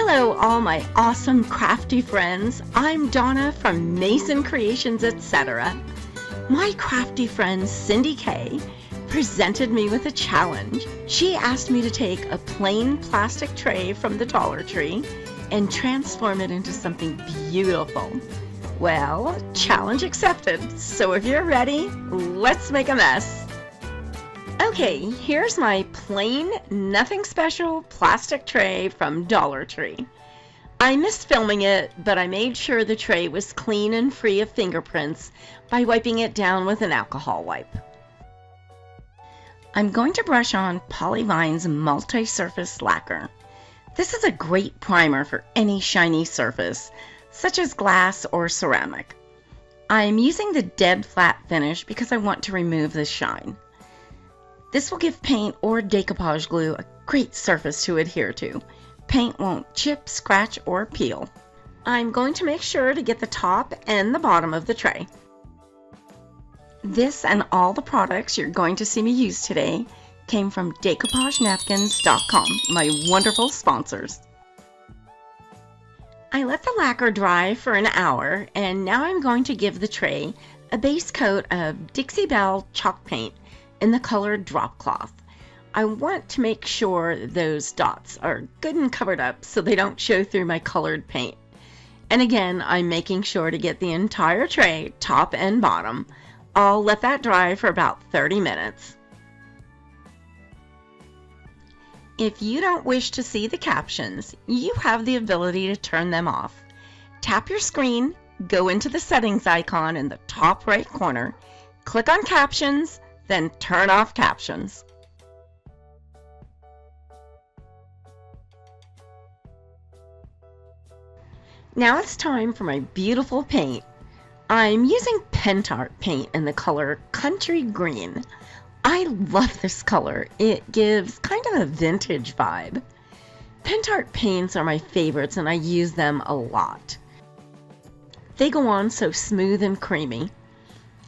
Hello all my awesome crafty friends. I'm Donna from Mason Creations, etc. My crafty friend Cindy Kay presented me with a challenge. She asked me to take a plain plastic tray from the Dollar Tree and transform it into something beautiful. Well, challenge accepted. So if you're ready, let's make a mess. Okay, here's my plain, nothing special plastic tray from Dollar Tree. I missed filming it, but I made sure the tray was clean and free of fingerprints by wiping it down with an alcohol wipe. I'm going to brush on Polyvine's multi-surface lacquer. This is a great primer for any shiny surface, such as glass or ceramic. I'm using the dead flat finish because I want to remove the shine. This will give paint or decoupage glue a great surface to adhere to. Paint won't chip, scratch, or peel. I'm going to make sure to get the top and the bottom of the tray. This and all the products you're going to see me use today came from decoupagenapkins.com, my wonderful sponsors. I let the lacquer dry for an hour, and now I'm going to give the tray a base coat of Dixie Belle chalk paint in the color drop cloth. I want to make sure those dots are good and covered up so they don't show through my colored paint. And again, I'm making sure to get the entire tray, top and bottom. I'll let that dry for about 30 minutes. If you don't wish to see the captions, you have the ability to turn them off. Tap your screen, go into the settings icon in the top right corner, click on captions, then turn off captions. Now it's time for my beautiful paint. I'm using Pentart paint in the color Country Green. I love this color. It gives kind of a vintage vibe. Pentart paints are my favorites and I use them a lot. They go on so smooth and creamy.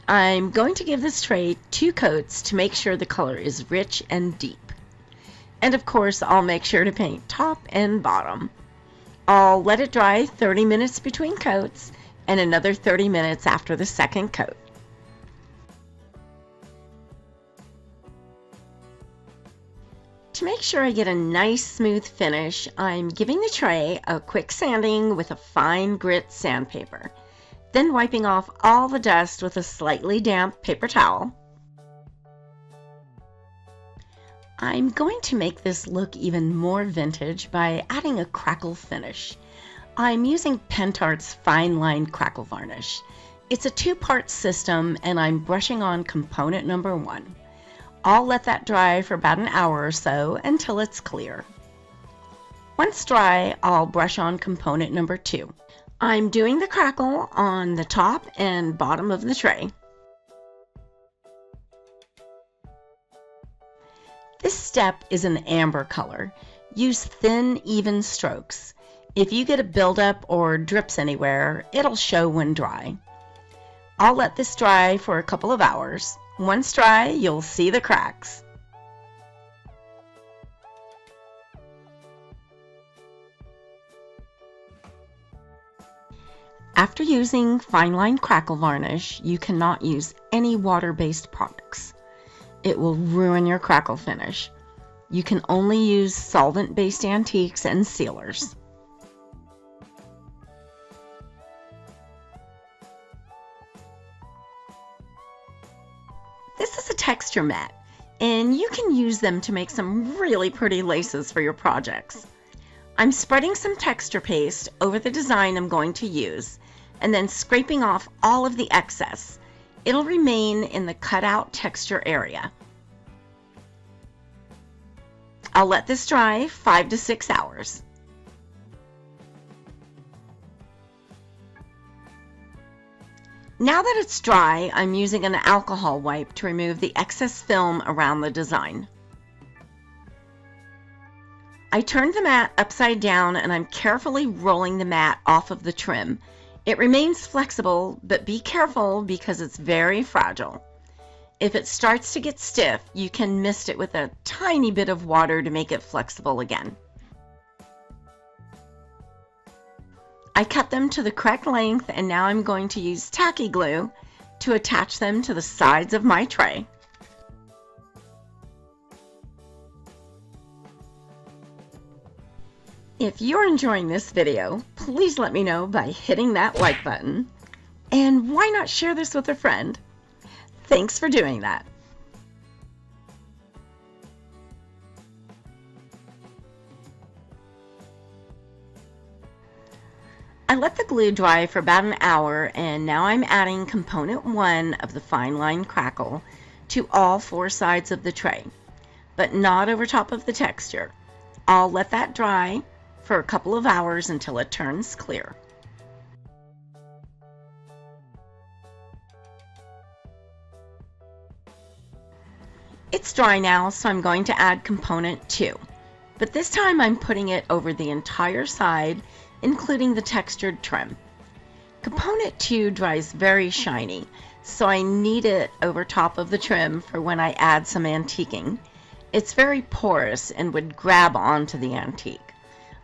I'm going to give this tray 2 coats to make sure the color is rich and deep. And of course, I'll make sure to paint top and bottom. I'll let it dry 30 minutes between coats and another 30 minutes after the second coat. To make sure I get a nice smooth finish, I'm giving the tray a quick sanding with a fine grit sandpaper, then wiping off all the dust with a slightly damp paper towel. I'm going to make this look even more vintage by adding a crackle finish. I'm using Pentart's Fine Line Crackle Varnish. It's a 2-part system and I'm brushing on component number 1. I'll let that dry for about an hour or so until it's clear. Once dry, I'll brush on component number 2. I'm doing the crackle on the top and bottom of the tray. This step is an amber color. Use thin, even strokes. If you get a buildup or drips anywhere, it'll show when dry. I'll let this dry for a couple of hours. Once dry, you'll see the cracks. After using Fine Line Crackle Varnish, you cannot use any water-based products. It will ruin your crackle finish. You can only use solvent-based antiques and sealers. This is a texture mat, and you can use them to make some really pretty laces for your projects. I'm spreading some texture paste over the design I'm going to use, and then scraping off all of the excess. It'll remain in the cutout texture area. I'll let this dry 5 to 6 hours. Now that it's dry, I'm using an alcohol wipe to remove the excess film around the design. I turned the mat upside down and I'm carefully rolling the mat off of the trim. It remains flexible, but be careful because it's very fragile. If it starts to get stiff, you can mist it with a tiny bit of water to make it flexible again. I cut them to the correct length, and now I'm going to use tacky glue to attach them to the sides of my tray. If you're enjoying this video, please let me know by hitting that like button. And why not share this with a friend? Thanks for doing that. I let the glue dry for about an hour, and now I'm adding component 1 of the fine line crackle to all 4 sides of the tray, but not over top of the texture. I'll let that dry for a couple of hours until it turns clear. It's dry now, so I'm going to add component 2, but this time I'm putting it over the entire side, including the textured trim. Component 2 dries very shiny, so I need it over top of the trim for when I add some antiquing. It's very porous and would grab onto the antique.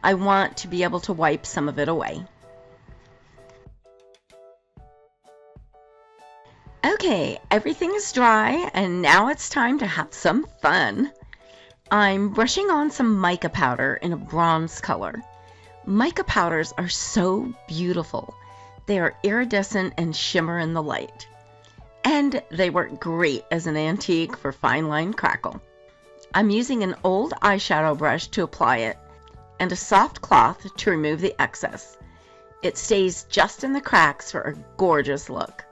I want to be able to wipe some of it away. Okay, everything is dry, and now it's time to have some fun. I'm brushing on some mica powder in a bronze color. Mica powders are so beautiful. They are iridescent and shimmer in the light. And they work great as an antique for fine line crackle. I'm using an old eyeshadow brush to apply it, and a soft cloth to remove the excess. It stays just in the cracks for a gorgeous look.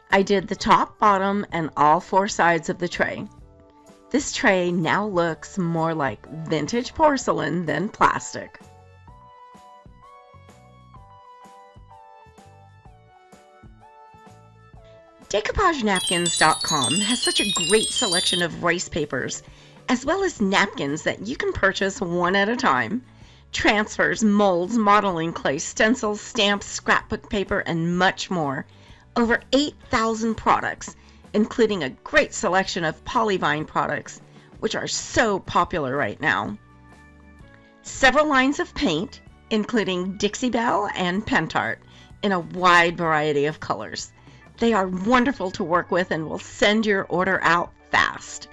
I did the top, bottom, and all 4 sides of the tray. This tray now looks more like vintage porcelain than plastic. DecoupageNapkins.com has such a great selection of rice papers, as well as napkins that you can purchase one at a time. Transfers, molds, modeling clay, stencils, stamps, scrapbook paper, and much more. Over 8,000 products, including a great selection of polyvine products, which are so popular right now. Several lines of paint, including Dixie Belle and Pentart, in a wide variety of colors. They are wonderful to work with and will send your order out fast.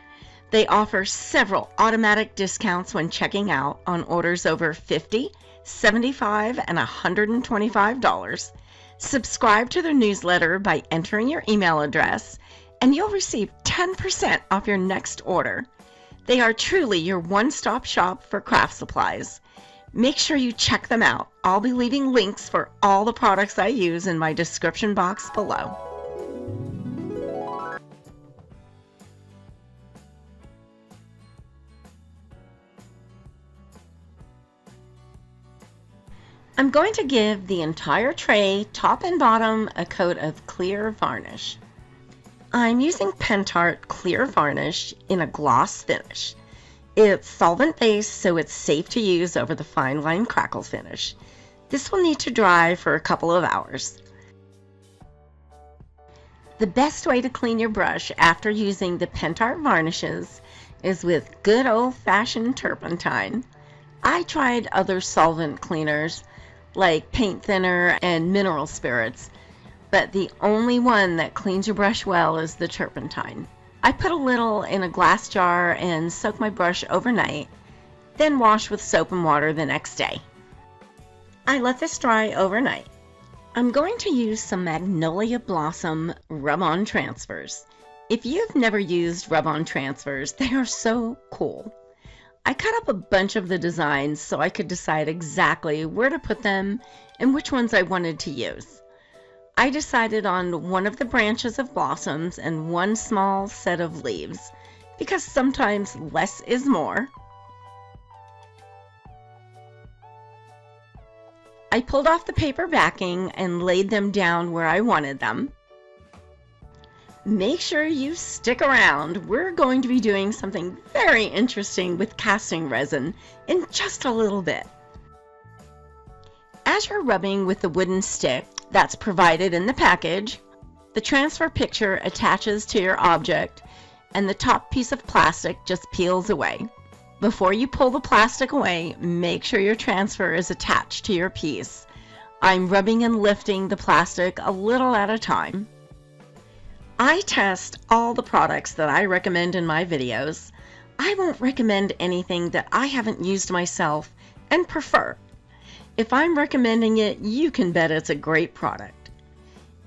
They offer several automatic discounts when checking out on orders over $50, $75, and $125. Subscribe to their newsletter by entering your email address, and you'll receive 10% off your next order. They are truly your one-stop shop for craft supplies. Make sure you check them out. I'll be leaving links for all the products I use in my description box below. I'm going to give the entire tray, top and bottom, a coat of clear varnish. I'm using Pentart clear varnish in a gloss finish. It's solvent-based, so it's safe to use over the fine line crackle finish. This will need to dry for a couple of hours. The best way to clean your brush after using the Pentart varnishes is with good old-fashioned turpentine. I tried other solvent cleaners like paint thinner and mineral spirits, but the only one that cleans your brush well is the turpentine. I put a little in a glass jar and soak my brush overnight, then wash with soap and water the next day. I let this dry overnight. I'm going to use some Magnolia Blossom rub-on transfers. If you've never used rub-on transfers, they are so cool. I cut up a bunch of the designs so I could decide exactly where to put them and which ones I wanted to use. I decided on one of the branches of blossoms and one small set of leaves, because sometimes less is more. I pulled off the paper backing and laid them down where I wanted them. Make sure you stick around. We're going to be doing something very interesting with casting resin in just a little bit. As you're rubbing with the wooden stick that's provided in the package, the transfer picture attaches to your object and the top piece of plastic just peels away. Before you pull the plastic away, make sure your transfer is attached to your piece. I'm rubbing and lifting the plastic a little at a time. I test all the products that I recommend in my videos. I won't recommend anything that I haven't used myself and prefer. If I'm recommending it, you can bet it's a great product.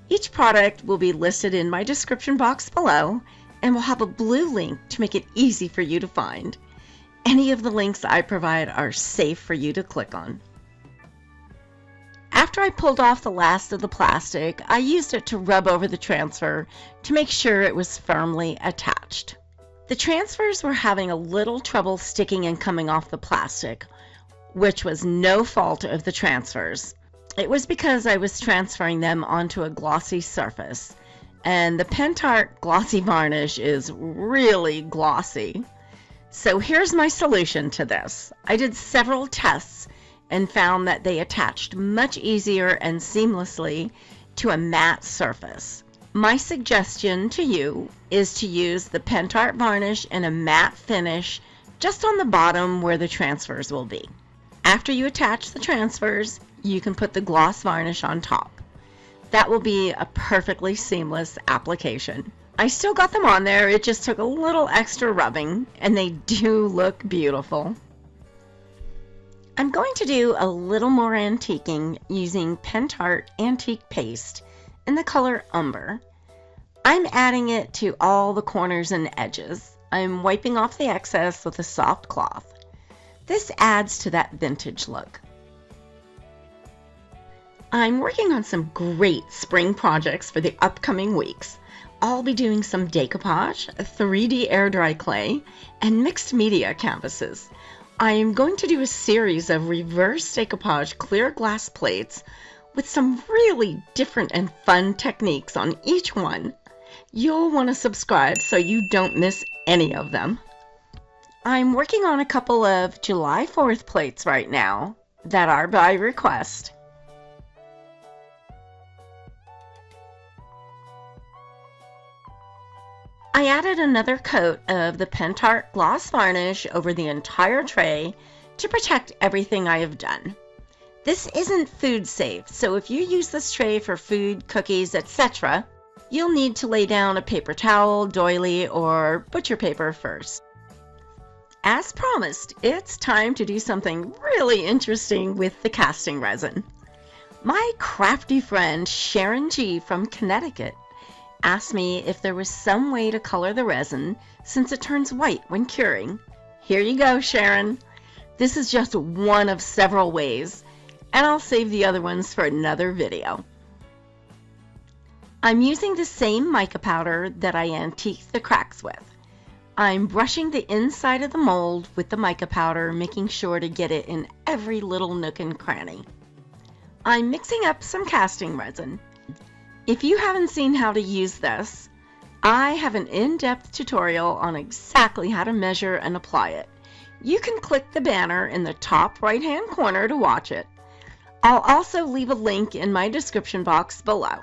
Each product will be listed in my description box below and will have a blue link to make it easy for you to find. Any of the links I provide are safe for you to click on. After I pulled off the last of the plastic, I used it to rub over the transfer to make sure it was firmly attached. The transfers were having a little trouble sticking and coming off the plastic, which was no fault of the transfers. It was because I was transferring them onto a glossy surface, and the Pentart glossy varnish is really glossy. So here's my solution to this. I did several tests and found that they attached much easier and seamlessly to a matte surface. My suggestion to you is to use the Pentart varnish in a matte finish just on the bottom where the transfers will be. After you attach the transfers, you can put the gloss varnish on top. That will be a perfectly seamless application. I still got them on there, it just took a little extra rubbing, and they do look beautiful. I'm going to do a little more antiquing using Pentart Antique Paste in the color Umber. I'm adding it to all the corners and edges. I'm wiping off the excess with a soft cloth. This adds to that vintage look. I'm working on some great spring projects for the upcoming weeks. I'll be doing some decoupage, 3D air dry clay, and mixed media canvases. I am going to do a series of reverse decoupage clear glass plates with some really different and fun techniques on each one. You'll want to subscribe so you don't miss any of them. I'm working on a couple of July 4th plates right now that are by request. I added another coat of the Pentart gloss varnish over the entire tray to protect everything I have done. This isn't food safe, so if you use this tray for food, cookies, etc., you'll need to lay down a paper towel, doily, or butcher paper first. As promised, it's time to do something really interesting with the casting resin. My crafty friend Sharon G. from Connecticut asked me if there was some way to color the resin since it turns white when curing. Here you go, Sharon. This is just one of several ways, and I'll save the other ones for another video. I'm using the same mica powder that I antiqued the cracks with. I'm brushing the inside of the mold with the mica powder, making sure to get it in every little nook and cranny. I'm mixing up some casting resin. If you haven't seen how to use this, I have an in-depth tutorial on exactly how to measure and apply it. You can click the banner in the top right-hand corner to watch it. I'll also leave a link in my description box below.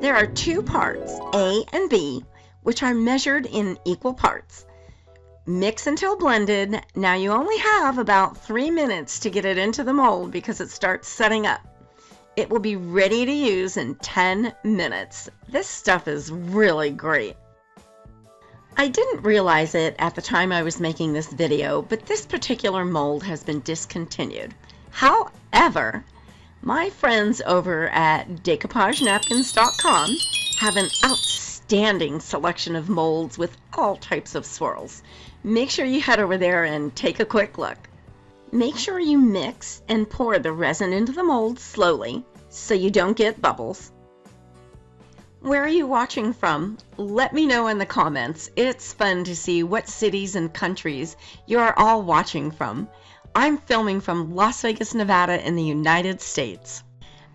There are two parts, A and B, which are measured in equal parts. Mix until blended. Now you only have about 3 minutes to get it into the mold because it starts setting up. It will be ready to use in 10 minutes. This stuff is really great. I didn't realize it at the time I was making this video, but this particular mold has been discontinued. However, my friends over at decoupagenapkins.com have an outstanding selection of molds with all types of swirls. Make sure you head over there and take a quick look. Make sure you mix and pour the resin into the mold slowly so you don't get bubbles. Where are you watching from? Let me know in the comments. It's fun to see what cities and countries you are all watching from. I'm filming from Las Vegas, Nevada in the United States.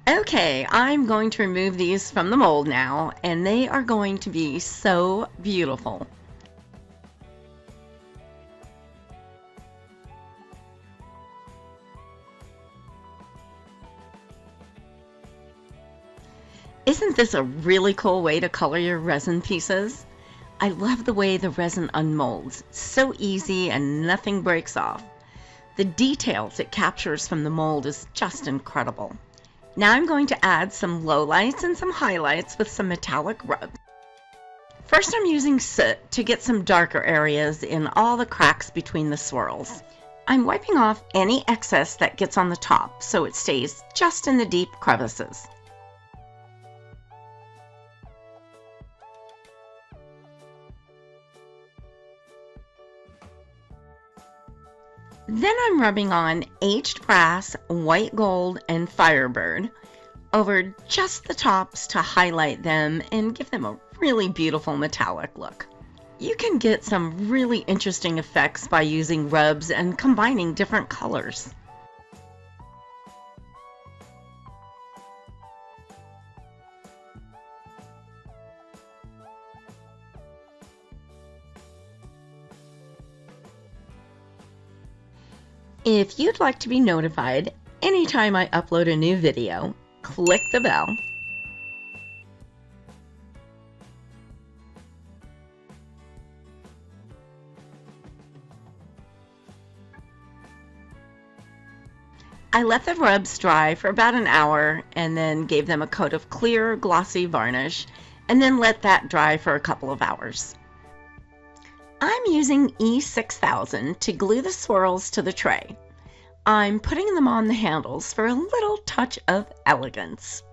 Okay, I'm going to remove these from the mold now, and they are going to be so beautiful. Isn't this a really cool way to color your resin pieces? I love the way the resin unmolds. It's so easy and nothing breaks off. The details it captures from the mold is just incredible. Now I'm going to add some lowlights and some highlights with some metallic rubs. First, I'm using soot to get some darker areas in all the cracks between the swirls. I'm wiping off any excess that gets on the top so it stays just in the deep crevices. Then I'm rubbing on aged brass, white gold, and firebird over just the tops to highlight them and give them a really beautiful metallic look. You can get some really interesting effects by using rubs and combining different colors. If you'd like to be notified anytime I upload a new video, click the bell. I let the rubs dry for about an hour and then gave them a coat of clear, glossy varnish, and then let that dry for a couple of hours. I'm using E6000 to glue the swirls to the tray. I'm putting them on the handles for a little touch of elegance.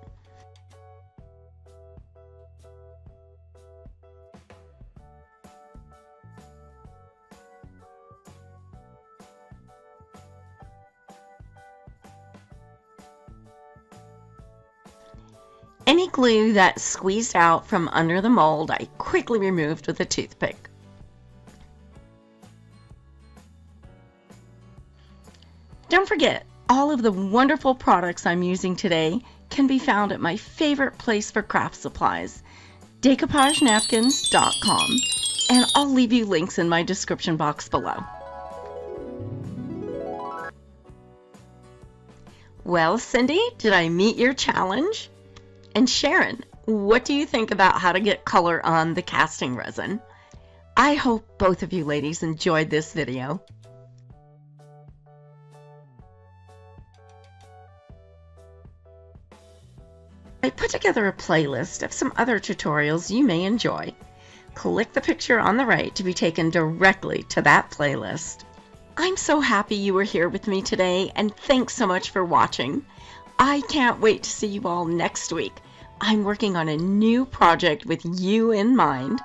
Any glue that squeezed out from under the mold, I quickly removed with a toothpick. Don't forget, all of the wonderful products I'm using today can be found at my favorite place for craft supplies, decoupagenapkins.com, and I'll leave you links in my description box below. Well, Cindy, did I meet your challenge? And Sharon, what do you think about how to get color on the casting resin? I hope both of you ladies enjoyed this video. I put together a playlist of some other tutorials you may enjoy. Click the picture on the right to be taken directly to that playlist. I'm so happy you were here with me today, and thanks so much for watching. I can't wait to see you all next week. I'm working on a new project with you in mind.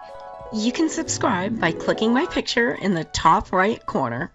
You can subscribe by clicking my picture in the top right corner.